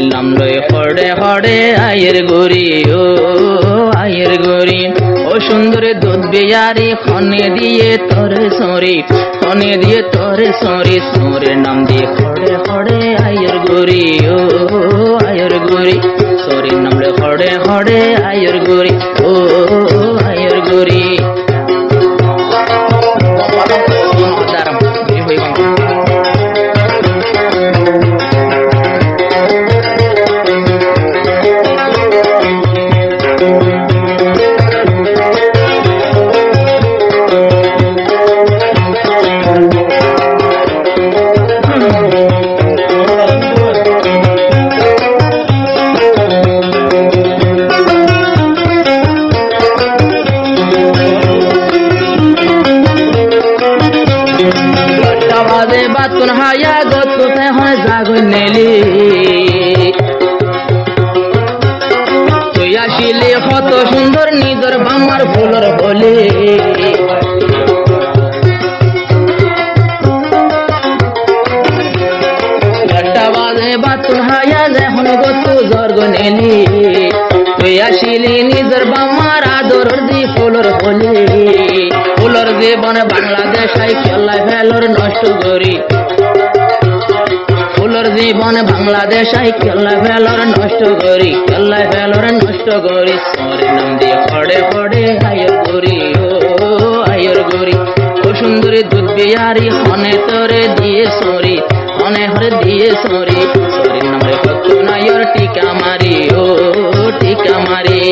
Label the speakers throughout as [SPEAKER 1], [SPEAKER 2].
[SPEAKER 1] সরির নাম লই হরে হরে আয়ের গরি ও আয়ের গরি ও সুন্দরী দুধ বিয়ারি খনে দিয়ে তোরে সরি খনে দিয়ে তোরে সরি সরির নাম দিয়ে হরে হরে আয়ের গরি ও আয়ের গরি সরির নাম লই হরে হরে আয়ের গরি ও আয়ের গরি বাতুন হায়া গত হয় জাগই নেলি তুই আসিলে কত সুন্দর নিজর বামার ফুলর বলে বাজে বাতুন হায়া যখন গত জর্গ নেলি তুই আসিলি নিজর বামার আদর দি ফুলর বলে ফুলর জীবন বাংলাদেশ খেলায় ফেলর নষ্ট করি ফুলর জীবন বাংলাদেশ খেলায় ফেলর নষ্ট করি খেলায় ফেলর নষ্ট করি সরির নাম দিয়ে পড়ে পড়ে আয়ের গরি ও আয়ের গরি ও সুন্দরী দুধ বিয়ারি হনে তোরে দিয়ে সরি হনে হরে দিয়ে সরি সরির নাম রে কত নাইর টিকা মারি ও টিকা মারি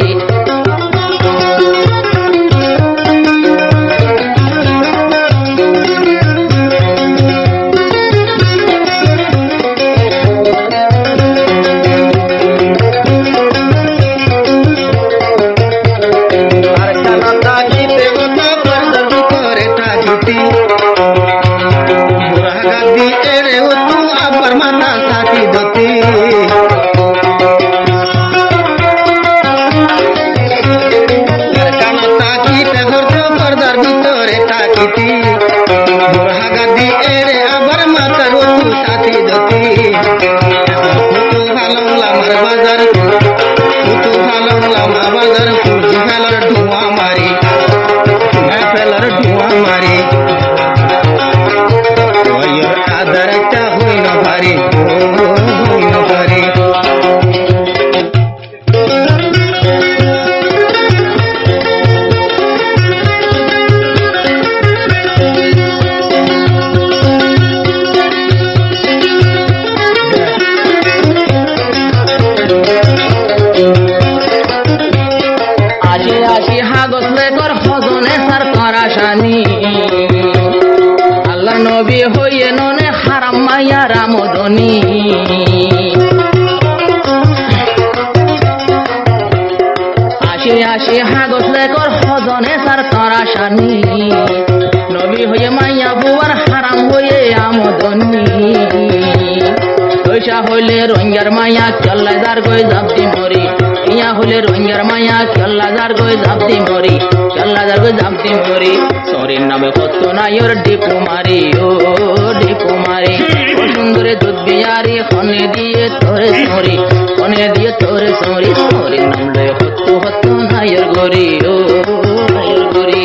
[SPEAKER 1] আল্লাহ নবী হইয়ে ননে হারাম মাইয়া রামদনী আসি আসি হাগস লেকর হজনে সার তরাসানি নবী হইয়ে মাইয়া বুয়ার হারাম হইয়ে আমদনী পয়সা হইলে রোহিঙ্গার মাইয়া চল্লাদার গই জাপতি মরি ইয়া হইলে রোহিঙ্গার মাইয়া চল্লাদার গই জাপতি মরি চল্লাদার গই জাপতি মরি সরির নামে কত নাইর ডিপু মারি ও ডিপু মারি ও সুন্দরে দুধ বিয়ারি খনে দিয়ে তোরে সরি খনে দিয়ে তোরে সরি সরির নাম লয় কত কত নাইর গরি ও নাইর গরি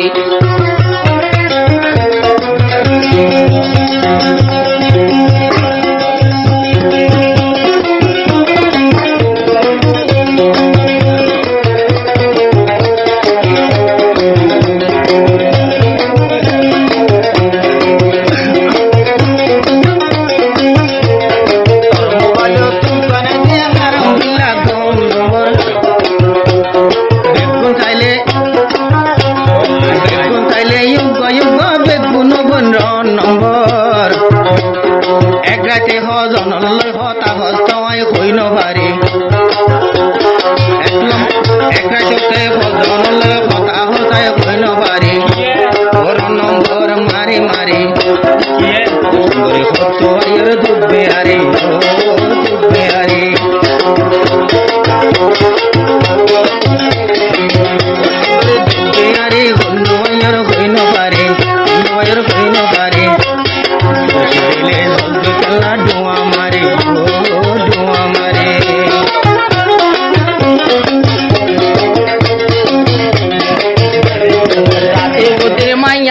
[SPEAKER 2] ধোয়া মারে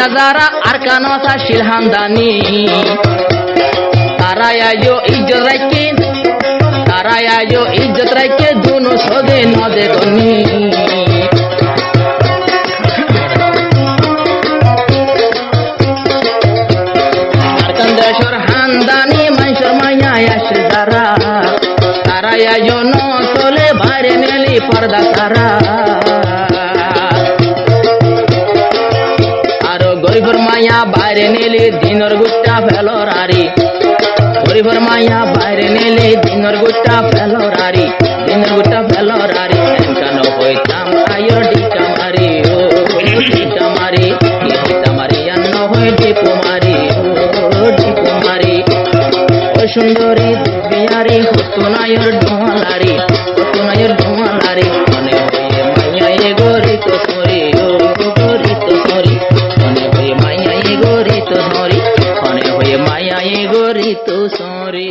[SPEAKER 1] মাইয়া যারা আর কানসা শিলহামদানি তারা আজো ইজ্জত রাখে তারা আজো ইজ্জত রাখে দুনো সদে নদে গনি হান্দানি মানুষের মাইয়া আসে যারা তারা আজো নলে বাইরে নেলি পর্দা সারা আরো গরিবর মাইয়া বাইরে নেলি দিনর গুটা ফেলরারি গরিবর মাইয়া বাইরে নেলি দিনর গুটা ফেলরারি দিনর গুটা ফেলরারি কেন হইতাম আয়োর ডিটা মারি ও ডিটা মারি ডিটা মারি আন্ন হয়ে ডিপু মারি ও ডিপু মারি ও সুন্দরী বিয়ারি হতুনায়র ডোলারি মনে হয়ে মাইয়া এ গরি তো সরি ও গরি তো সরি মনে হয়ে মাইয়া এ গরি তো ধরি মনে হয়ে মাইয়া এ গরি তো সরি